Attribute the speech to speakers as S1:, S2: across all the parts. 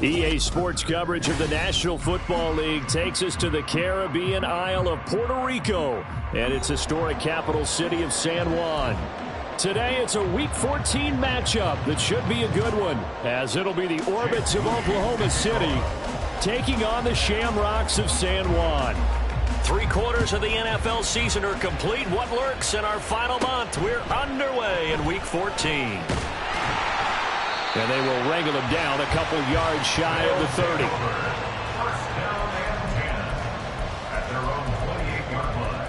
S1: EA Sports coverage of the National Football League takes us to the Caribbean Isle of Puerto Rico and its historic capital city of San Juan. Today, it's a Week 14 matchup that should be a good one, as it'll be the Orbits of Oklahoma City taking on the Shamrocks of San Juan. 3/4 of the NFL season are complete. What lurks in our final month? We're underway in Week 14. And they will wrangle them down a couple yards shy of the 30.
S2: First down and 10 at their own 28-yard line.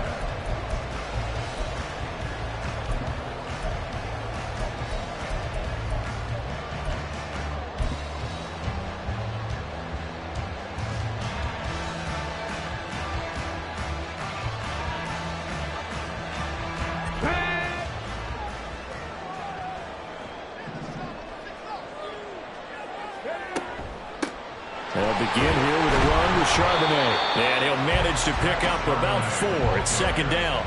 S1: They'll begin here with a run with Charbonnet. And he'll manage to pick up about 4. It's second down.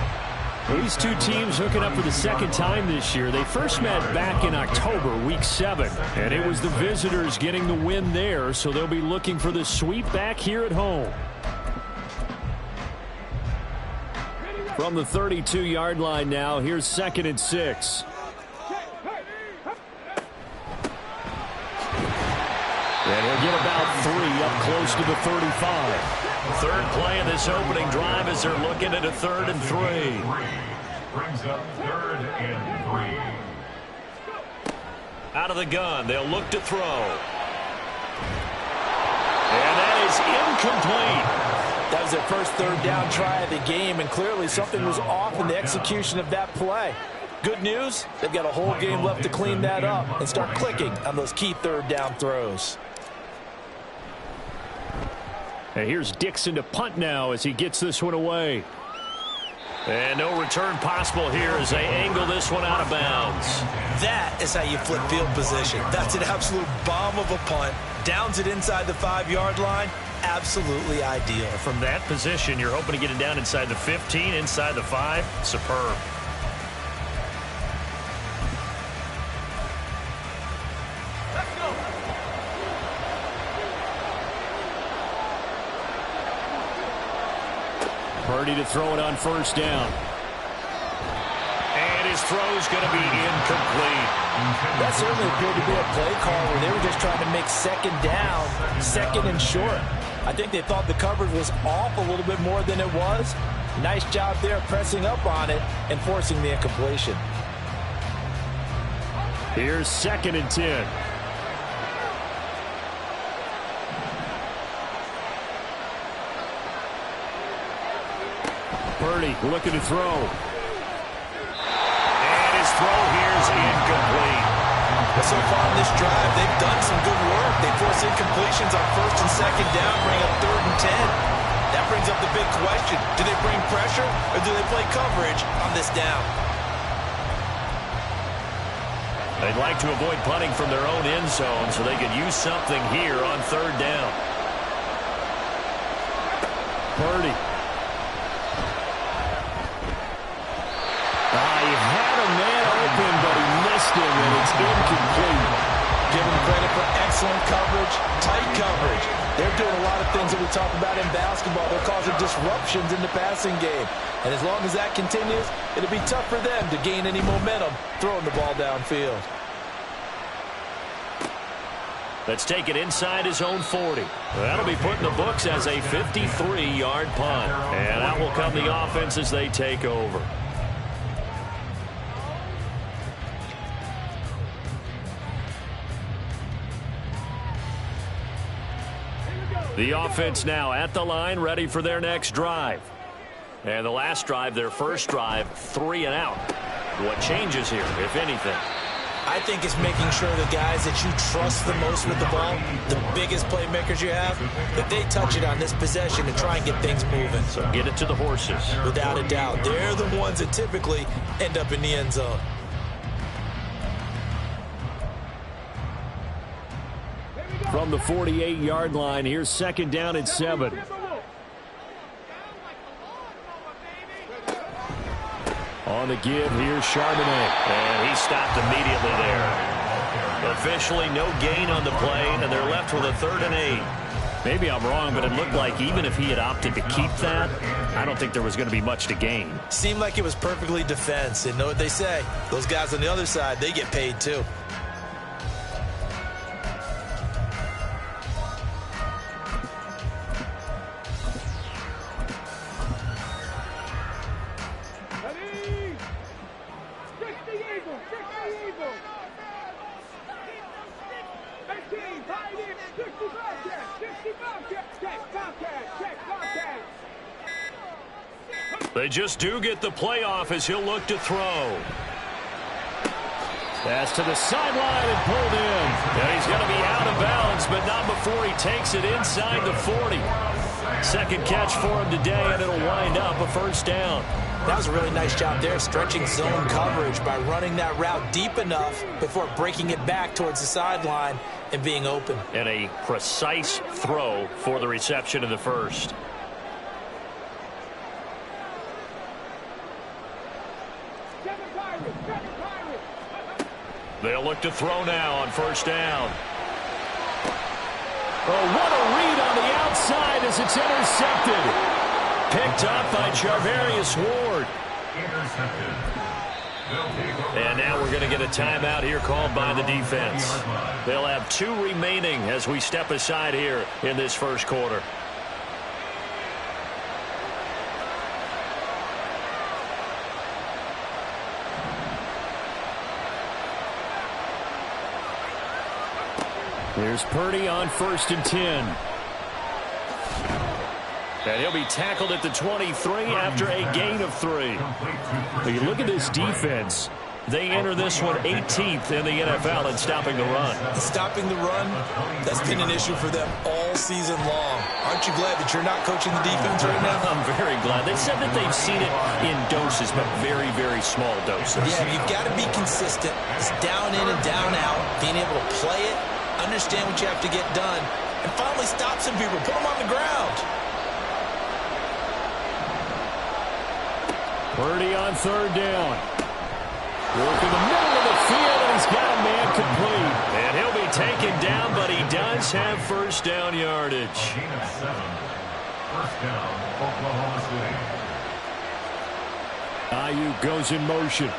S1: These two teams hooking up for the second time this year. They first met back in October, Week 7. And it was the visitors getting the win there, so they'll be looking for the sweep back here at home. From the 32-yard line now, here's 2nd and 6. And he'll get about 3 up close to the 35. Third play of this opening drive as they're looking at a 3rd and 3.
S2: Brings up 3rd and 3.
S1: Out of the gun, they'll look to throw. And that is incomplete.
S3: That was their first 3rd down try of the game, and clearly something was off in the execution of that play. Good news, they've got a whole game left to clean that up and start clicking on those key 3rd down throws.
S1: And here's Dixon to punt now as he gets this one away. And no return possible here as they angle this one out of bounds.
S3: That is how you flip field position. That's an absolute bomb of a punt. Downs it inside the 5-yard line. Absolutely ideal.
S1: From that position, you're hoping to get it down inside the 15, inside the 5. Superb. Purdy to throw it on first down. And his throw's going to be incomplete.
S3: That certainly appeared to be a play call where they were just trying to make second down, 2nd and short. I think they thought the coverage was off a little bit more than it was. Nice job there pressing up on it and forcing the incompletion.
S1: Here's 2nd and 10. Purdy looking to throw. And his throw here is incomplete.
S3: But so far in this drive, they've done some good work. They force incompletions on 1st and 2nd down, bring up 3rd and 10. That brings up the big question. Do they bring pressure or do they play coverage on this down?
S1: They'd like to avoid punting from their own end zone so they could use something here on 3rd down. Purdy. He had a man open, but he missed him, and it's incomplete.
S3: Give him credit for excellent coverage, tight coverage. They're doing a lot of things that we talk about in basketball. They're causing disruptions in the passing game. And as long as that continues, it'll be tough for them to gain any momentum throwing the ball downfield.
S1: Let's take it inside his own 40. That'll be put in the books as a 53-yard punt. And out will come the offense as they take over. The offense now at the line, ready for their next drive. And the last drive, their first drive, 3 and out. What changes here, if anything?
S3: I think it's making sure the guys that you trust the most with the ball, the biggest playmakers you have, that they touch it on this possession and try and get things moving.
S1: So get it to the horses.
S3: Without a doubt. They're the ones that typically end up in the end zone.
S1: From the 48-yard line, here's 2nd down and 7. On the give, here's Charbonnet. And he stopped immediately there. Officially no gain on the play, and they're left with a 3rd and 8. Maybe I'm wrong, but it looked like even if he had opted to keep that, I don't think there was going to be much to gain.
S3: Seemed like it was perfectly defense. And know what they say? Those guys on the other side, they get paid too.
S1: They just do get the playoff as he'll look to throw. Pass to the sideline and pulled in. And he's going to be out of bounds, but not before he takes it inside the 40. Second catch for him today, and it'll wind up a 1st down.
S3: That was a really nice job there, stretching zone coverage by running that route deep enough before breaking it back towards the sideline and being open.
S1: And a precise throw for the reception in the 1st. They'll look to throw now on 1st down. Oh, what a read on the outside as it's intercepted. Picked up by Charvarius Ward. And now we're going to get a timeout here called by the defense. They'll have 2 remaining as we step aside here in this 1st quarter. Here's Purdy on 1st and 10. And he'll be tackled at the 23 after a gain of 3. When you look at this defense, they enter this one 18th in the NFL in stopping the run.
S3: Stopping the run, that's been an issue for them all season long. Aren't you glad that you're not coaching the defense right now?
S1: I'm very glad. They said that they've seen it in doses, but very, very small doses.
S3: Yeah, you've got to be consistent. It's down in and down out, being able to play it, understand what you have to get done, and finally stop some people, put them on the ground.
S1: Purdy on 3rd down. Work in the middle of the field, and he's got a man complete. And he'll be taken down, but he does have 1st down yardage.
S2: 1st down, Oklahoma City.
S1: Ayuk goes in motion.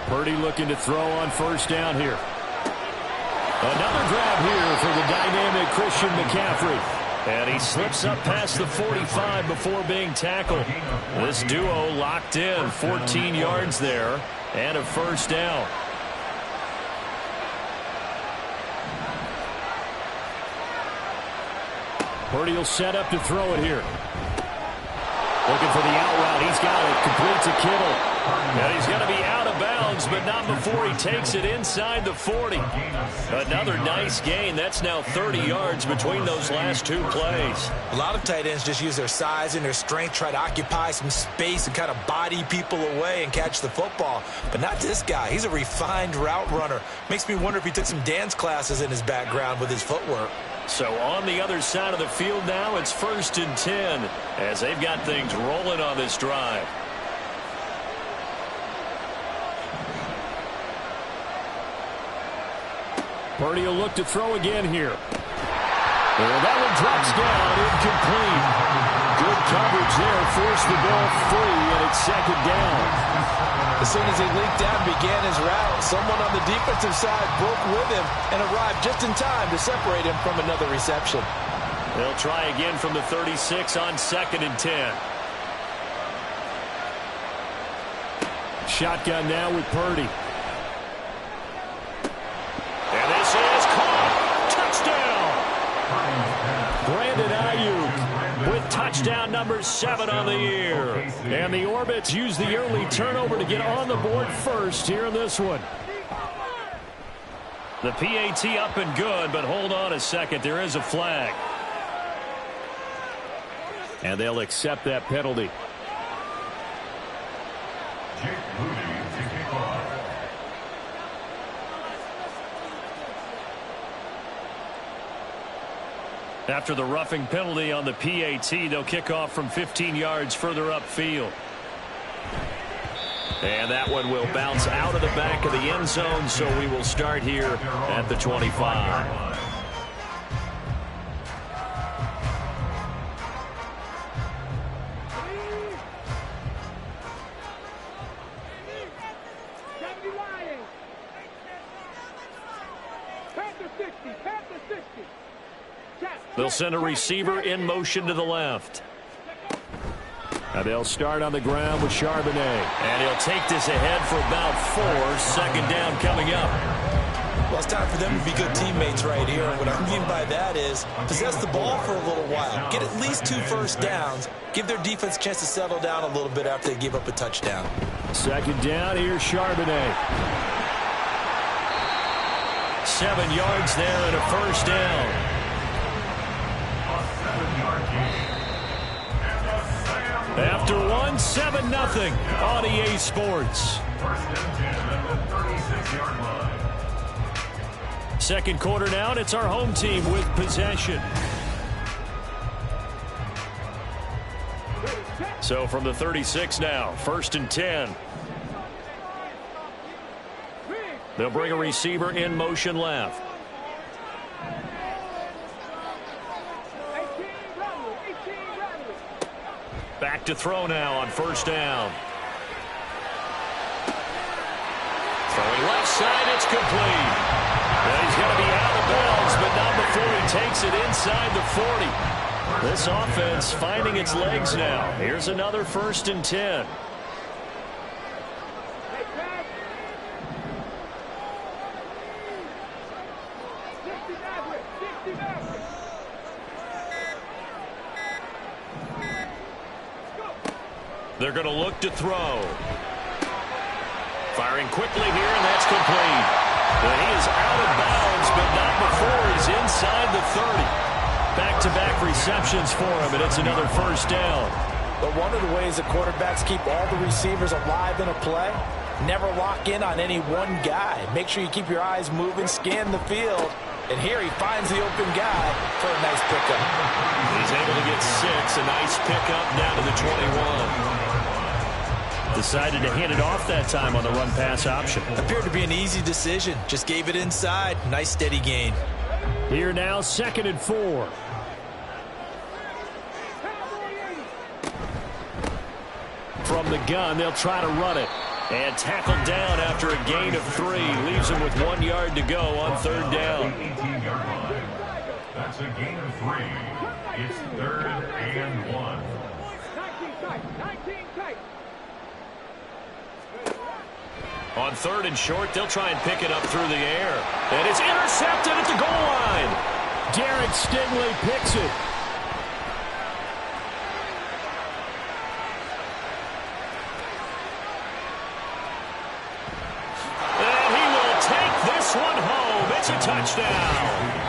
S1: Purdy looking to throw on 1st down here. Another grab here for the dynamic Christian McCaffrey. And he slips up past the 45 before being tackled. This duo locked in, 14 yards there, and a 1st down. Purdy will set up to throw it here. Looking for the out route. He's got it. Complete to Kittle. And he's going to be out of bounds, but not before he takes it inside the 40. Another nice gain. That's now 30 yards between those last 2 plays.
S3: A lot of tight ends just use their size and their strength, try to occupy some space and kind of body people away and catch the football. But not this guy. He's a refined route runner. Makes me wonder if he took some dance classes in his background with his footwork.
S1: So on the other side of the field now, it's 1st and 10 as they've got things rolling on this drive. Purdy will look to throw again here. And that one drops down, incomplete. Good coverage there, forced the ball free, and it's 2nd down.
S3: As soon as he leaked out and began his route, someone on the defensive side broke with him and arrived just in time to separate him from another reception.
S1: They'll try again from the 36 on 2nd and 10. Shotgun now with Purdy. And this is caught. Touchdown. Brandon Ayuk with touchdown number 7 on the year. And the Orbits use the early turnover to get on the board first here in this one. The PAT up and good, but hold on a second. There is a flag. And they'll accept that penalty. After the roughing penalty on the PAT, they'll kick off from 15 yards further upfield. And that one will bounce out of the back of the end zone, so we will start here at the 25. They'll send a receiver in motion to the left. Now they'll start on the ground with Charbonnet. And he'll take this ahead for about 4. Second down coming up.
S3: Well, it's time for them to be good teammates right here. And what I mean by that is possess the ball for a little while. Get at least 2 first downs. Give their defense a chance to settle down a little bit after they give up a touchdown.
S1: Second down, here's Charbonnet. 7 yards there and a first down. After 7-0 on EA Sports. Second quarter now, and it's our home team with possession. So from the 36 now, 1st and 10. They'll bring a receiver in motion left. Back to throw now on first down. Throwing left side, it's complete. Well, he's going to be out of bounds, but not before he takes it inside the 40. This offense finding its legs now. Here's another 1st and 10. They're going to look to throw. Firing quickly here, and that's complete. But he is out of bounds, but not before he's inside the 30. Back-to-back receptions for him, and it's another first down.
S3: But one of the ways that quarterbacks keep all the receivers alive in a play, never lock in on any one guy. Make sure you keep your eyes moving, scan the field. And here he finds the open guy for a nice pickup.
S1: He's able to get 6. A nice pickup down to the 21. Decided to hand it off that time on the run-pass option.
S3: Appeared to be an easy decision. Just gave it inside. Nice steady gain.
S1: Here now, 2nd and 4. From the gun, they'll try to run it. And tackled down after a gain of 3. Leaves him with 1 yard to go on 3rd down.
S2: 18-yard line. That's a gain of 3. It's 3rd and 1.
S1: On 3rd and short, they'll try and pick it up through the air. And it's intercepted at the goal line. Derek Stingley picks it. And he will take this one home. It's a touchdown.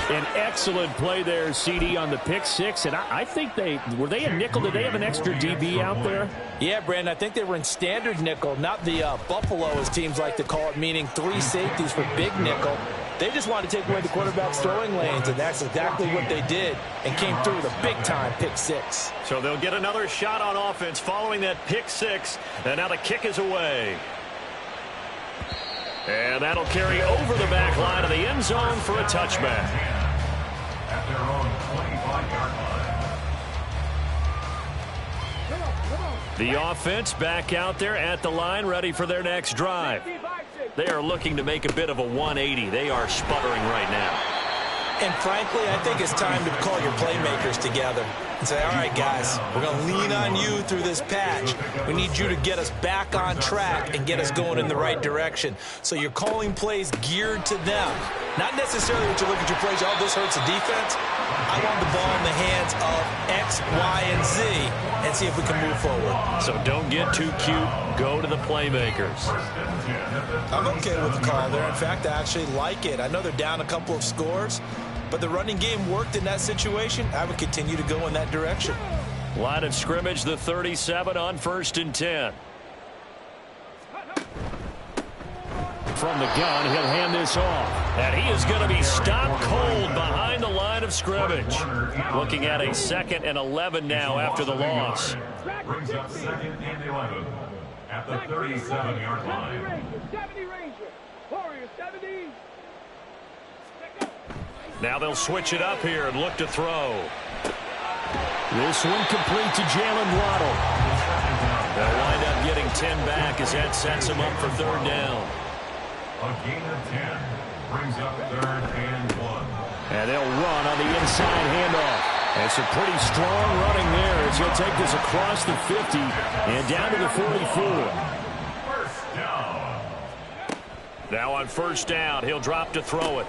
S1: An excellent play there, CD, on the pick 6. And I think were they a nickel? Did they have an extra DB out there?
S3: Yeah, Brandon, I think they were in standard nickel, not the Buffalo, as teams like to call it, meaning 3 safeties for big nickel. They just wanted to take away the quarterback's throwing lanes, and that's exactly what they did, and came through with a big-time pick 6.
S1: So they'll get another shot on offense following that pick 6, and now the kick is away. And that'll carry over the back line of the end zone for a touchback.
S2: At their own 25-yard line.
S1: The offense back out there at the line, ready for their next drive. They are looking to make a bit of a 180. They are sputtering right now.
S3: And frankly, I think it's time to call your playmakers together and say, all right, guys, we're going to lean on you through this patch. We need you to get us back on track and get us going in the right direction. So you're calling plays geared to them. Not necessarily that you look at your plays, oh, this hurts the defense. I want the ball in the hands of X, Y, and Z and see if we can move forward.
S1: So don't get too cute. Go to the playmakers.
S3: I'm okay with the call there. In fact, I actually like it. I know they're down a couple of scores, but the running game worked in that situation. I would continue to go in that direction.
S1: Line of scrimmage, the 37 on 1st and 10. From the gun, he'll hand this off. And he is going to be stopped cold behind the line of scrimmage. Looking at a 2nd and 11 now after the loss.
S2: Brings up 2nd and 11 at the 37-yard line.
S4: 70 Ranger. Warrior 70.
S1: Now they'll switch it up here and look to throw. This one complete to Jalen Waddle. They'll wind up getting 10 back as that sets him up for 3rd down.
S2: A gain of 10 brings up 3rd and 1.
S1: And they'll run on the inside handoff. And some pretty strong running there as he'll take this across the 50 and down to the 44.
S2: First down.
S1: Now on 1st down, he'll drop to throw it.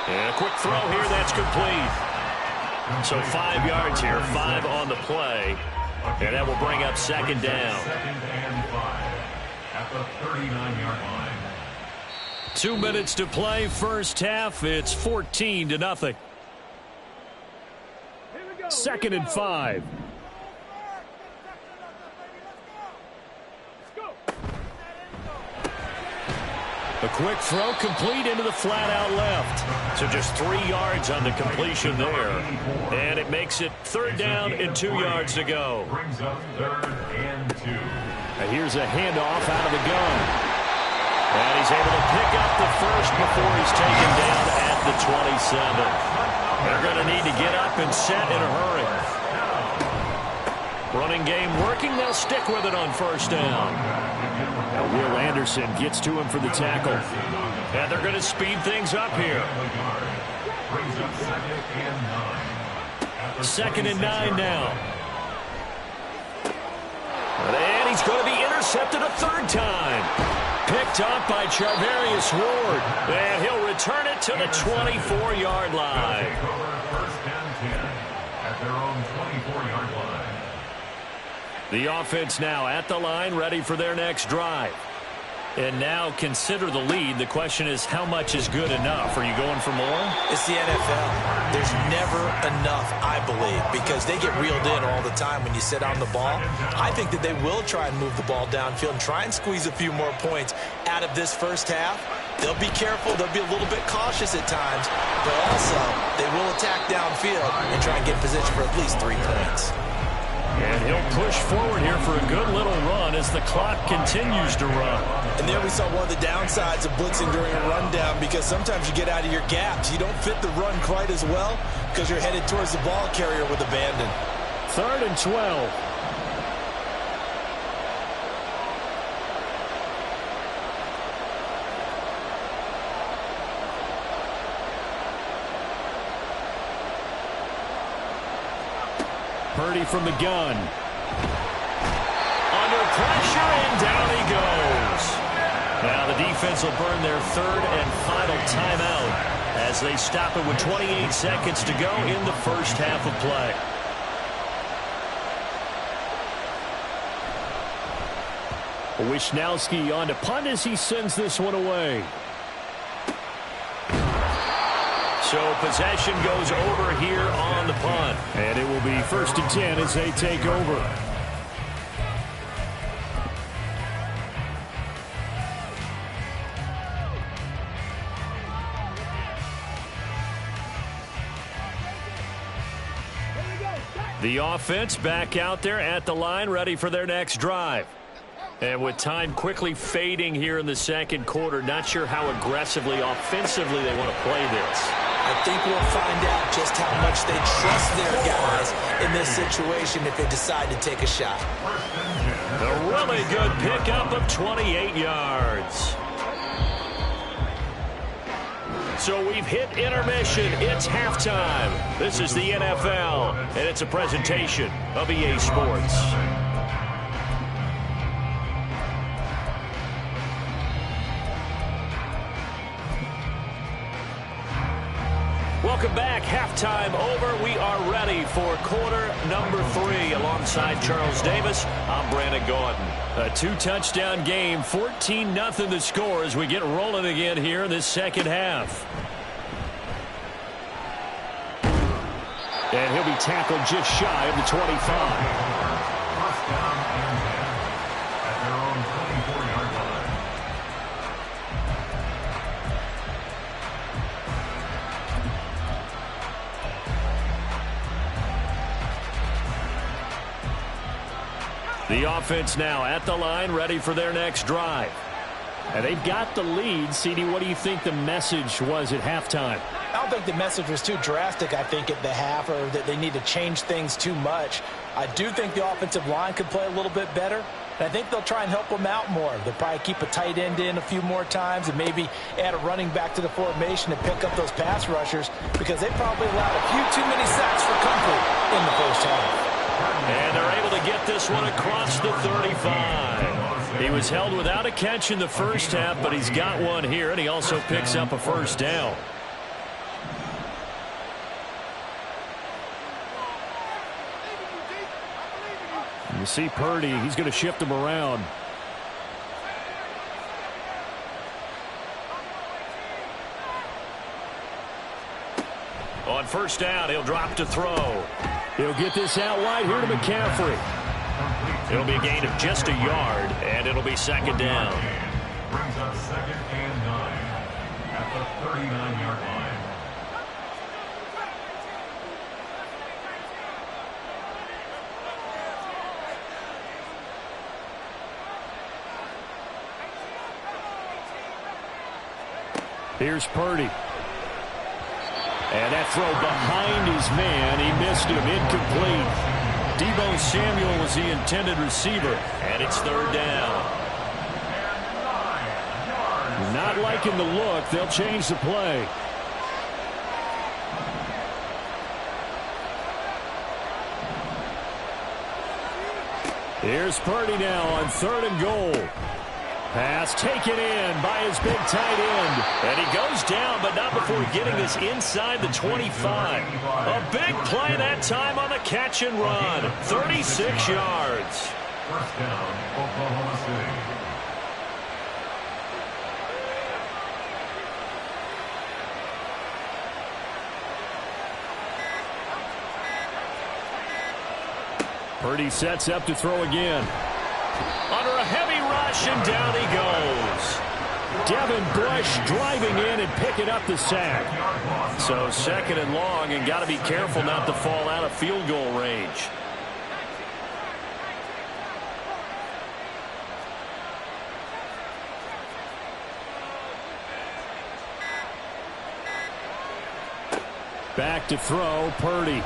S1: And a quick throw here, that's complete. So 5 yards here, 5 on the play. And that will bring up 2nd down.
S2: 2nd and 5 at the 39-yard line.
S1: 2 minutes to play, first half. It's 14-0. 2nd and 5. A quick throw complete into the flat-out left. So just 3 yards on the completion there. And it makes it 3rd down and 2 yards to go.
S2: Brings up 3rd and 2.
S1: And here's a handoff out of the gun. And he's able to pick up the first before he's taken down at the 27. They're going to need to get up and set in a hurry. Running game working. They'll stick with it on 1st down. Now Will Anderson gets to him for the tackle. And they're going to speed things up here. 2nd and 9 now. And he's going to be intercepted a 3rd time. Picked up by Charvarius Ward. And he'll return it to the 24-yard line.
S2: First and 10 at their own 24-yard line.
S1: The offense now at the line, ready for their next drive. And now consider the lead. The question is, how much is good enough? Are you going for more?
S3: It's the NFL. There's never enough, I believe, because they get reeled in all the time when you sit on the ball. I think that they will try and move the ball downfield and try and squeeze a few more points out of this first half. They'll be careful. They'll be a little bit cautious at times, but also they will attack downfield and try and get position for at least 3 points.
S1: And he'll push forward here for a good little run as the clock continues to run.
S3: And there we saw one of the downsides of blitzing during a rundown, because sometimes you get out of your gaps. You don't fit the run quite as well because you're headed towards the ball carrier with abandon.
S1: 3rd and 12. Purdy from the gun. Under pressure, and down he goes. Now the defense will burn their 3rd and final timeout as they stop it with 28 seconds to go in the first half of play. Wisnowski on to punt as he sends this one away. So possession goes over here on the punt. And it will be 1st and 10 as they take over. The offense back out there at the line, ready for their next drive. And with time quickly fading here in the 2nd quarter, not sure how aggressively, offensively they want to play this.
S3: I think we'll find out just how much they trust their guys in this situation if they decide to take a shot.
S1: A really good pickup of 28 yards. So we've hit intermission. It's halftime. This is the NFL, and it's a presentation of EA Sports. Welcome back. Halftime over. We are ready for quarter number 3. Alongside Charles Davis, I'm Brandon Gordon. A 2-touchdown game, 14-0 the score as we get rolling again here in this second half. And he'll be tackled just shy of the 25.
S2: First down and 10 at their own 24-yard line.
S1: The offense now at the line, ready for their next drive. And they've got the lead. CD, what do you think the message was at halftime?
S3: I don't think the message was too drastic, I think, at the half, or that they need to change things too much. I do think the offensive line could play a little bit better, and I think they'll try and help them out more. They'll probably keep a tight end in a few more times and maybe add a running back to the formation and pick up those pass rushers, because they probably allowed a few too many sacks for comfort in the first half.
S1: And they're able to get this one across the 35. He was held without a catch in the first half, but he's got one here, and he also picks up a first down. You see Purdy, he's going to shift him around. On first down, he'll drop to throw. He'll get this out wide here to McCaffrey. It'll be a gain of just a yard, and it'll be second down.
S2: Brings up 2nd and 9 at the 39-yard line.
S1: Here's Purdy. And that throw behind his man. He missed him. Incomplete. Deebo Samuel was the intended receiver, and it's third down. Not liking the look. They'll change the play. Here's Purdy now on 3rd and goal. Pass taken in by his big tight end. And he goes down, but not before getting this inside the 25. A big play that time on the catch and run. 36 yards.
S2: First down, Oklahoma City.
S1: Purdy sets up to throw again. Under a heavy rush, and down he goes. Devin Bush driving in and picking up the sack. So 2nd and long, and got to be careful not to fall out of field goal range. Back to throw, Purdy.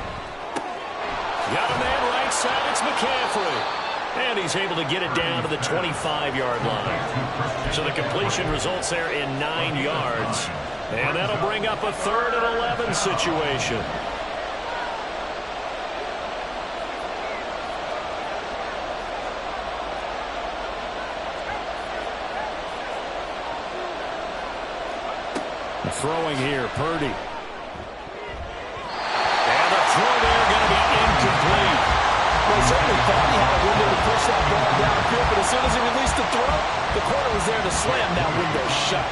S1: Got a man right side, it's McCaffrey. And he's able to get it down to the 25-yard line. So the completion results there in 9 yards. And that'll bring up a 3rd and 11 situation. Throwing here, Purdy. And the throw there going to be incomplete.
S3: Well, he certainly thought he had a window to push that ball downfield, but as soon as he released the throw, the corner was there to slam that window shut.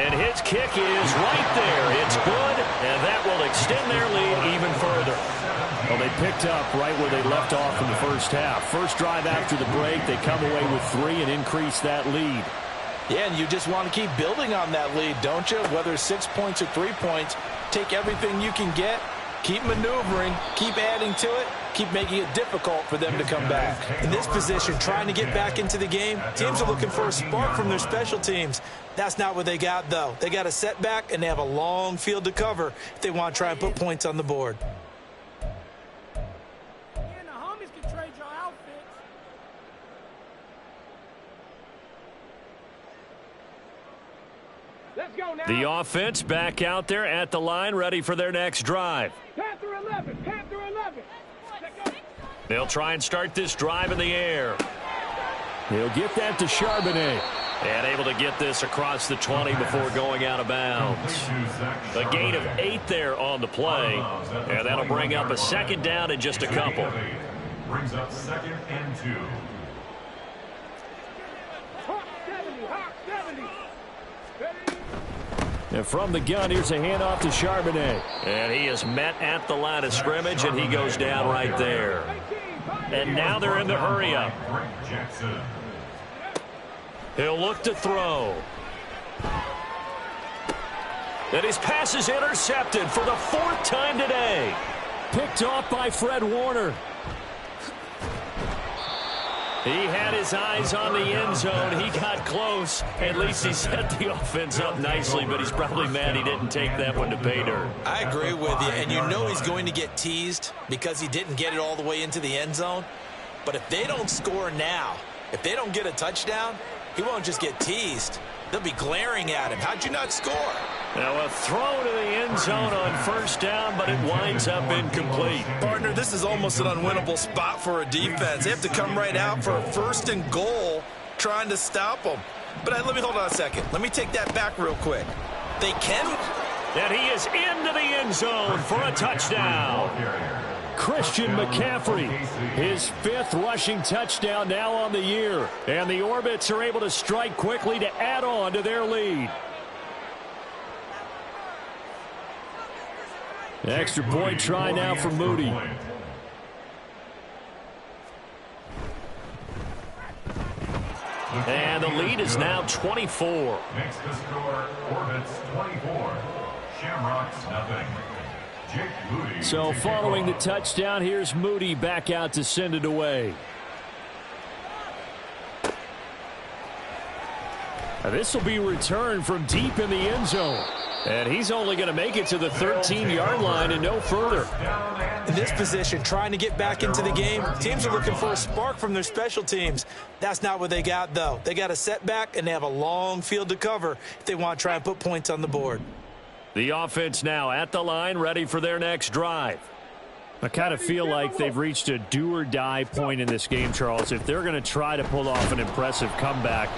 S1: And his kick is right there. It's good, and that will extend their lead even further. Well, they picked up right where they left off in the first half. First drive after the break, they come away with 3 and increase that lead.
S3: Yeah, and you just want to keep building on that lead, don't you? Whether 6 points or 3 points, take everything you can get, keep maneuvering, keep adding to it, keep making it difficult for them to come back. In this position, trying to get back into the game, teams are looking for a spark from their special teams. That's not what they got, though. They got a setback, and they have a long field to cover if they want to try and put points on the board.
S1: The offense back out there at the line, ready for their next drive.
S4: Panther 11, Panther 11.
S1: They'll try and start this drive in the air. He'll get that to Charbonnet. And able to get this across the 20 before going out of bounds. A gain of 8 there on the play. And that'll bring up a 2nd down in just a couple.
S2: Brings up 2nd and 2.
S4: Hawk 70, Hawk 70.
S1: And from the gun, here's a handoff to Charbonnet. And he is met at the line of scrimmage, and he goes down right there. And now they're in the hurry-up. He'll look to throw. And his pass is intercepted for the 4th time today. Picked off by Fred Warner. He had his eyes on the end zone. He got close. At least he set the offense up nicely, but he's probably mad he didn't take that one to pay dirt.
S3: I agree with you, and you know he's going to get teased because he didn't get it all the way into the end zone. But if they don't score now, if they don't get a touchdown, he won't just get teased. They'll be glaring at him. How'd you not score?
S1: Now a throw to the end zone on 1st down, but it winds up incomplete.
S3: Partner, this is almost an unwinnable spot for a defense. They have to come right out for a 1st and goal trying to stop them. But let me hold on a second. Let me take that back real quick. They can.
S1: And he is into the end zone for a touchdown. Christian McCaffrey, his 5th rushing touchdown now on the year. And the Orbits are able to strike quickly to add on to their lead. Extra point try now for Moody. And the lead is now 24.
S2: Makes the score Orbits 24. Shamrocks nothing. Jake Moody.
S1: So following the touchdown, here's Moody back out to send it away. This will be returned from deep in the end zone. And he's only going to make it to the 13-yard line and no further.
S3: In this position, trying to get back into the game, teams are looking for a spark from their special teams. That's not what they got, though. They got a setback, and they have a long field to cover if they want to try and put points on the board.
S1: The offense now at the line, ready for their next drive. I kind of feel like they've reached a do-or-die point in this game, Charles. If they're going to try to pull off an impressive comeback,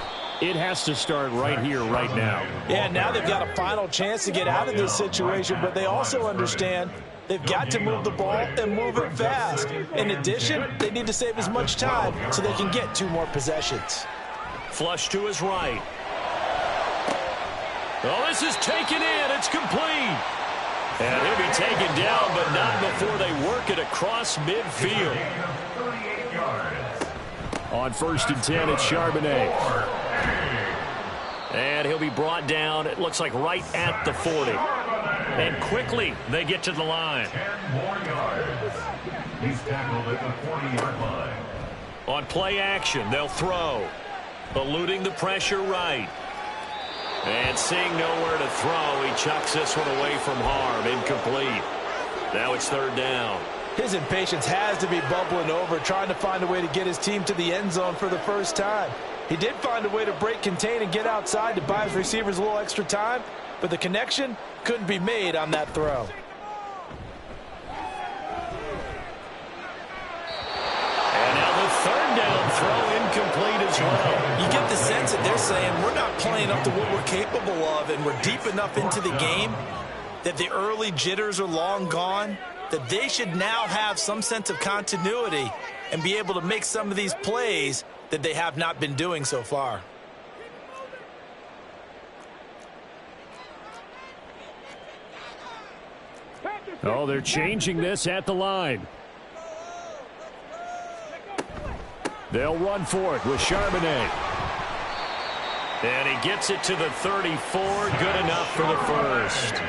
S1: it has to start right here, right now.
S3: Yeah, now they've got a final chance to get out of this situation, but they also understand they've got to move the ball and move it fast. In addition, they need to save as much time so they can get 2 more possessions.
S1: Flush to his right. Oh, this is taken in. It's complete. And he'll be taken down, but not before they work it across midfield. On 1st and 10, it's Charbonnet. And he'll be brought down, it looks like right at the 40. And quickly, they get to the line.
S2: 10 more yards. He's tackled at the 40-yard line.
S1: On play action, they'll throw. Eluding the pressure right. And seeing nowhere to throw, he chucks this one away from harm. Incomplete. Now it's 3rd down.
S3: His impatience has to be bubbling over, trying to find a way to get his team to the end zone for the first time. He did find a way to break contain and get outside to buy his receivers a little extra time, but the connection couldn't be made on that throw.
S1: And now the 3rd down throw incomplete as well.
S3: You get the sense that they're saying we're not playing up to what we're capable of, and we're deep enough into the game that the early jitters are long gone, that they should now have some sense of continuity and be able to make some of these plays that they have not been doing so far.
S1: Oh, they're changing this at the line. They'll run for it with Charbonnet. And he gets it to the 34. Good enough for the first.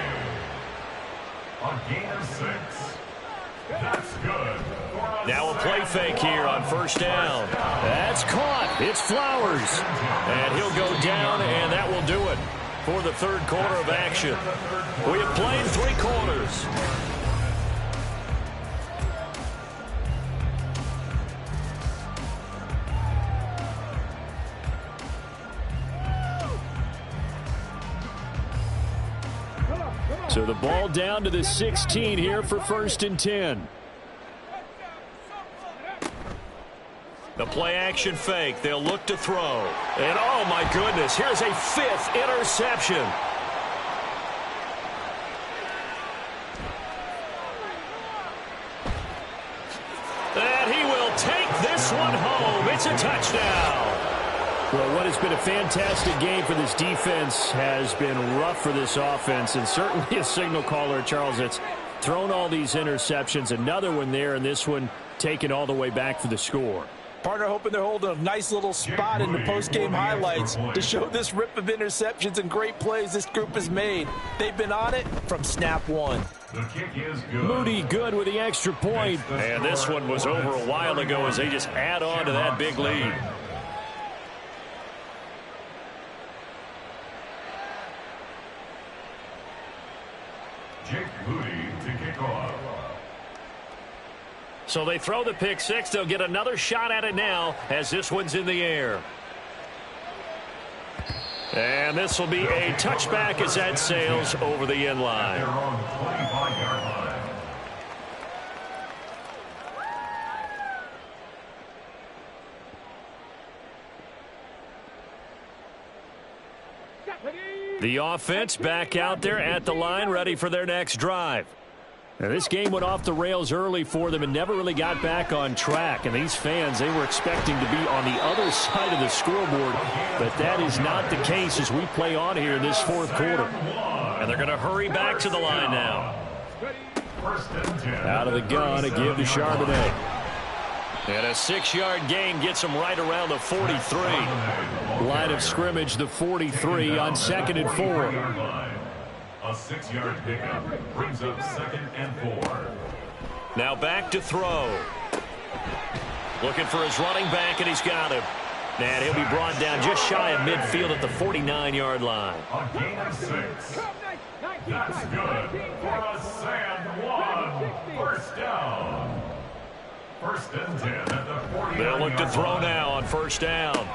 S2: On gain of 6. That's good.
S1: Now a play fake here on 1st down. That's caught. It's Flowers. And he'll go down, and that will do it for the 3rd quarter of action. We have played 3 quarters. So the ball down to the 16 here for 1st and 10. The play action fake. They'll look to throw. And oh my goodness, here's a 5th interception. And he will take this one home. It's a touchdown. Well, what has been a fantastic game for this defense has been rough for this offense, and certainly a signal caller, Charles, that's thrown all these interceptions. Another one there, and this one taken all the way back for the score.
S3: Partner hoping they're holding a nice little spot in the post-game highlights to show this rip of interceptions and great plays this group has made. They've been on it from snap one.
S2: The kick is good.
S1: Moody good with the extra point. And this one was over a while ago as they just add on to that big lead.
S2: Jake Moody to kick off.
S1: So they throw the pick six. They'll get another shot at it now as this one's in the air. And this will be a touchback as that sails over the end line.
S2: They're on the 25-yard line.
S1: The offense back out there at the line, ready for their next drive. Now, this game went off the rails early for them and never really got back on track. And these fans, they were expecting to be on the other side of the scoreboard. But that is not the case as we play on here in this fourth quarter. And they're going to hurry back to the line now. Out of the gun, a give to Charbonnet. And a 6-yard gain gets them right around the 43. Line of scrimmage, the 43 on 2nd and 4.
S2: A 6-yard pickup brings up 2nd and 4.
S1: Now back to throw. Looking for his running back, and he's got him. And he'll be brought down just shy of midfield at the 49-yard line.
S2: A gain of 6. That's good for a San Juan first down. 1st and 10 at the 40.
S1: They'll look to throw now on 1st down.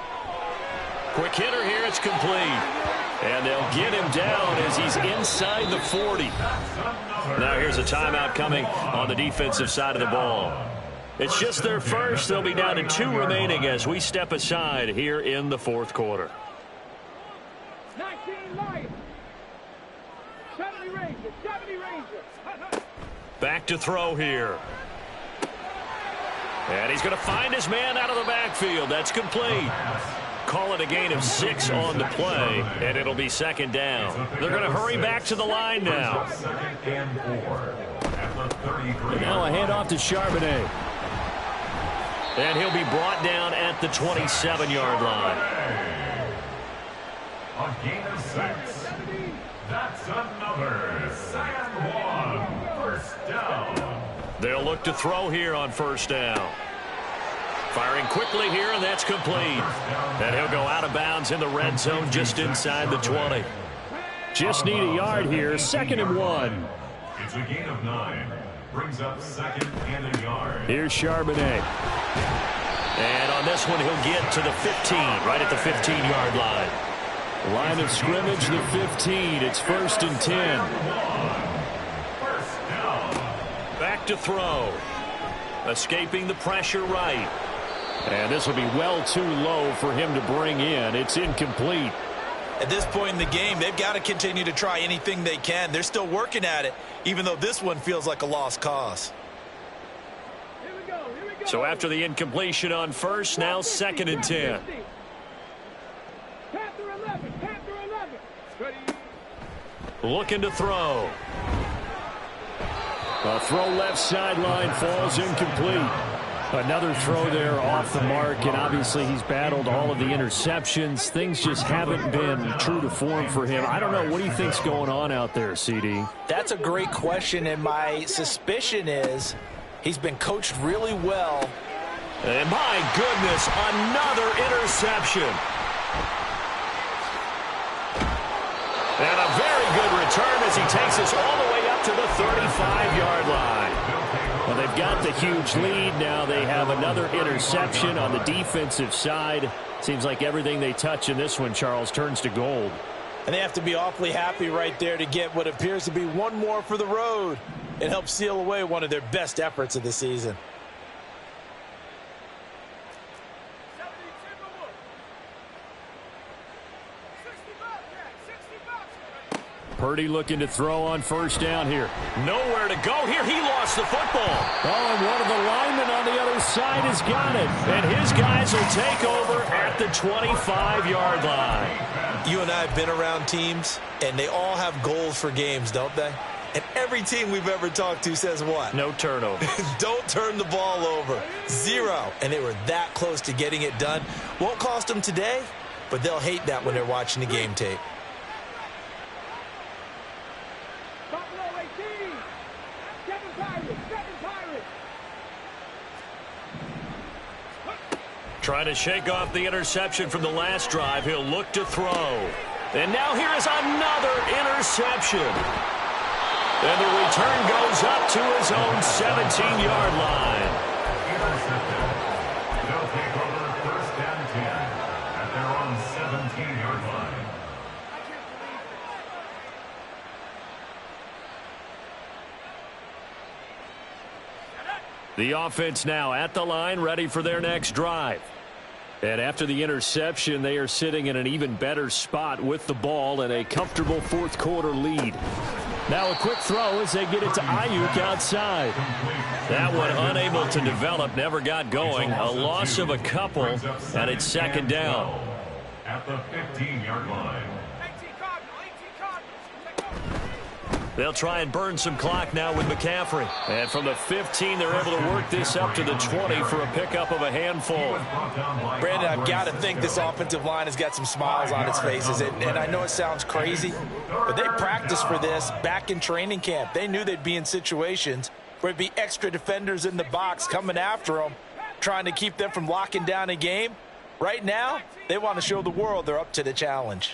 S1: Quick hitter here, it's complete. And they'll get him down as he's inside the 40. Now here's a timeout coming on the defensive side of the ball. It's just their first. They'll be down to 2 remaining as we step aside here in the fourth quarter.
S4: 19 Lions. 70 Rangers. 70 Rangers.
S1: Back to throw here. And he's going to find his man out of the backfield. That's complete. Call it a gain of 6 on the play, and it'll be 2nd down. They're going to hurry back to the line now.
S2: 2nd and 4 at the 33.
S1: And now a handoff to Charbonnet. And he'll be brought down at the 27-yard line.
S2: A gain of 6. That's another San Juan first down.
S1: They'll look to throw here on 1st down. Firing quickly here, and that's complete. And he'll go out of bounds in the red zone just inside the 20. Just need a yard here, 2nd and 1.
S2: It's a gain of 9. Brings up 2nd and a yard.
S1: Here's Charbonnet. And on this one, he'll get to the 15, right at the 15-yard line. Line of scrimmage, the 15. It's 1st and 10.
S2: First down.
S1: Back to throw. Escaping the pressure right. And this will be well too low for him to bring in. It's incomplete.
S3: At this point in the game, they've got to continue to try anything they can. They're still working at it, even though this one feels like a lost cause.
S4: Here we go. Here we go.
S1: So after the incompletion on 1st, now 2nd and 10.
S4: Panther 11. Panther 11.
S1: Looking to throw. A throw left sideline falls incomplete. Another throw there off the mark, and obviously he's battled all of the interceptions. Things just haven't been true to form for him. I don't know. What do you think's going on out there, CD?
S3: That's a great question, and my suspicion is he's been coached really well.
S1: And my goodness, another interception. And a very good return as he takes us all the way up to the 35-yard line. Well, they've got the huge lead. Now they have another interception on the defensive side. Seems like everything they touch in this one, Charles, turns to gold.
S3: And they have to be awfully happy right there to get what appears to be one more for the road. It helps seal away one of their best efforts of the season.
S1: Purdy looking to throw on 1st down here. Nowhere to go here. He lost the football. Oh, and one of the linemen on the other side has got it. And his guys will take over at the 25-yard line.
S3: You and I have been around teams, and they all have goals for games, don't they? And every team we've ever talked to says what?
S1: No turnover.
S3: Don't turn the ball over. 0. And they were that close to getting it done. Won't cost them today, but they'll hate that when they're watching the game tape.
S1: Trying to shake off the interception from the last drive. He'll look to throw. And now here is another interception. And the return goes up to his own 17-yard line.
S2: Intercepted. They'll take over 1st and 10 at their own 17-yard line.
S1: The offense now at the line, ready for their next drive. And after the interception, they are sitting in an even better spot with the ball and a comfortable fourth quarter lead. Now a quick throw as they get it to Ayuk outside. That one unable to develop, never got going. A loss of a couple, and it's 2nd down.
S2: At the 15-yard line.
S1: They'll try and burn some clock now with McCaffrey. And from the 15, they're able to work this up to the 20 for a pickup of a handful.
S3: Brandon, I've got to think this offensive line has got some smiles on its faces. And I know it sounds crazy, but they practiced for this back in training camp. They knew they'd be in situations where it'd be extra defenders in the box coming after them, trying to keep them from locking down a game. Right now, they want to show the world they're up to the challenge.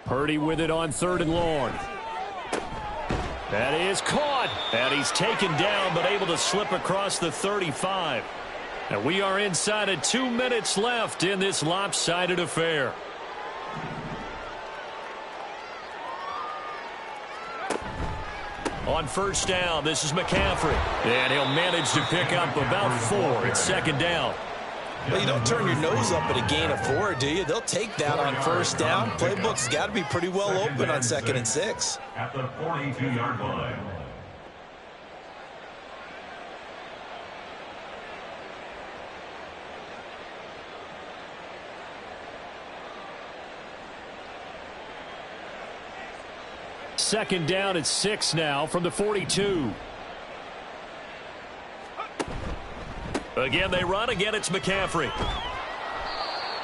S1: Purdy with it on 3rd and long. That is caught. And he's taken down, but able to slip across the 35. And we are inside of 2 minutes left in this lopsided affair. On 1st down, this is McCaffrey. And he'll manage to pick up about 4. It's 2nd down.
S3: Well, you don't turn your nose up at a gain of 4, do you? They'll take that on 1st down. Playbook's got to be pretty well open on 2nd and 6.
S2: At the 42-yard line.
S1: Second down at 6 now from the 42. Again, they run. Again, it's McCaffrey.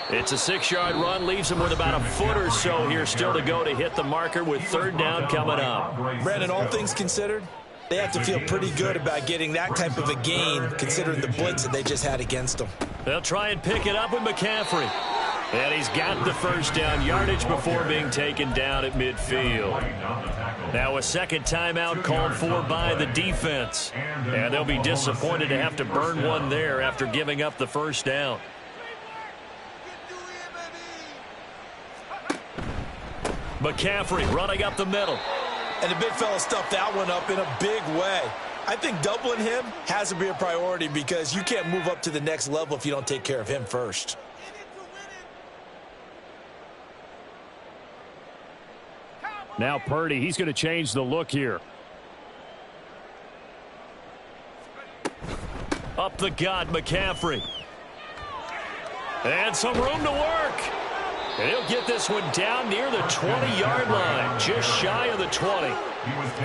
S1: It's a 6-yard run. Leaves him with about a foot or so here still to go to hit the marker with 3rd down coming up.
S3: Brandon, all things considered, they have to feel pretty good about getting that type of a gain considering the blitz that they just had against them.
S1: They'll try and pick it up with McCaffrey. And he's got the 1st down yardage before being taken down at midfield. Now a 2nd timeout called for by the defense. And they'll be disappointed to have to burn one there after giving up the 1st down. McCaffrey running up the middle.
S3: And the big fella stuffed that one up in a big way. I think doubling him has to be a priority because you can't move up to the next level if you don't take care of him first.
S1: Now Purdy, he's going to change the look here. Up the gut, McCaffrey. And some room to work. And he'll get this one down near the 20-yard line, just shy of the 20.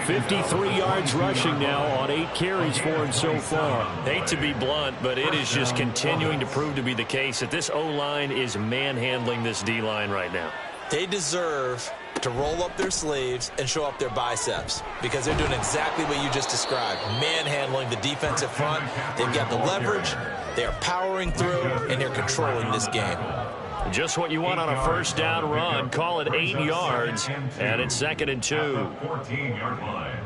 S1: 53 yards rushing now on 8 carries for him so far. Hate to be blunt, but it is just continuing to prove to be the case that this O-line is manhandling this D-line right now.
S3: They deserve to roll up their sleeves and show up their biceps because they're doing exactly what you just described, manhandling the defensive front. They've got the leverage, they're powering through, and they're controlling this game.
S1: Just what you want on a 1st down run. Call it 8 yards, and it's 2nd and 2.
S2: 14-yard line.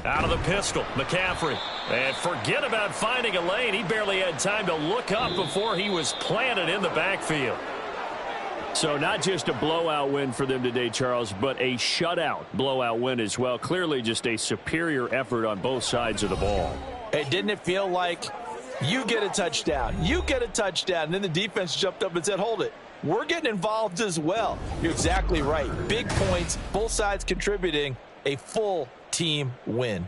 S1: Out of the pistol, McCaffrey. And forget about finding a lane. He barely had time to look up before he was planted in the backfield. So not just a blowout win for them today, Charles, but a shutout blowout win as well. Clearly just a superior effort on both sides of the ball.
S3: Hey, didn't it feel like you get a touchdown, you get a touchdown, and then the defense jumped up and said, hold it, we're getting involved as well. You're exactly right. Big points, both sides contributing, a full team win.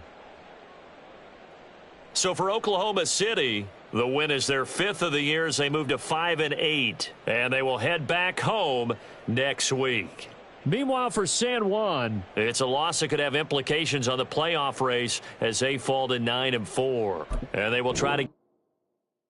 S1: So for Oklahoma City, The win is their 5th of the year as they move to 5-8, and they will head back home next week. Meanwhile, for San Juan, it's a loss that could have implications on the playoff race as they fall to 9-4, and they will try to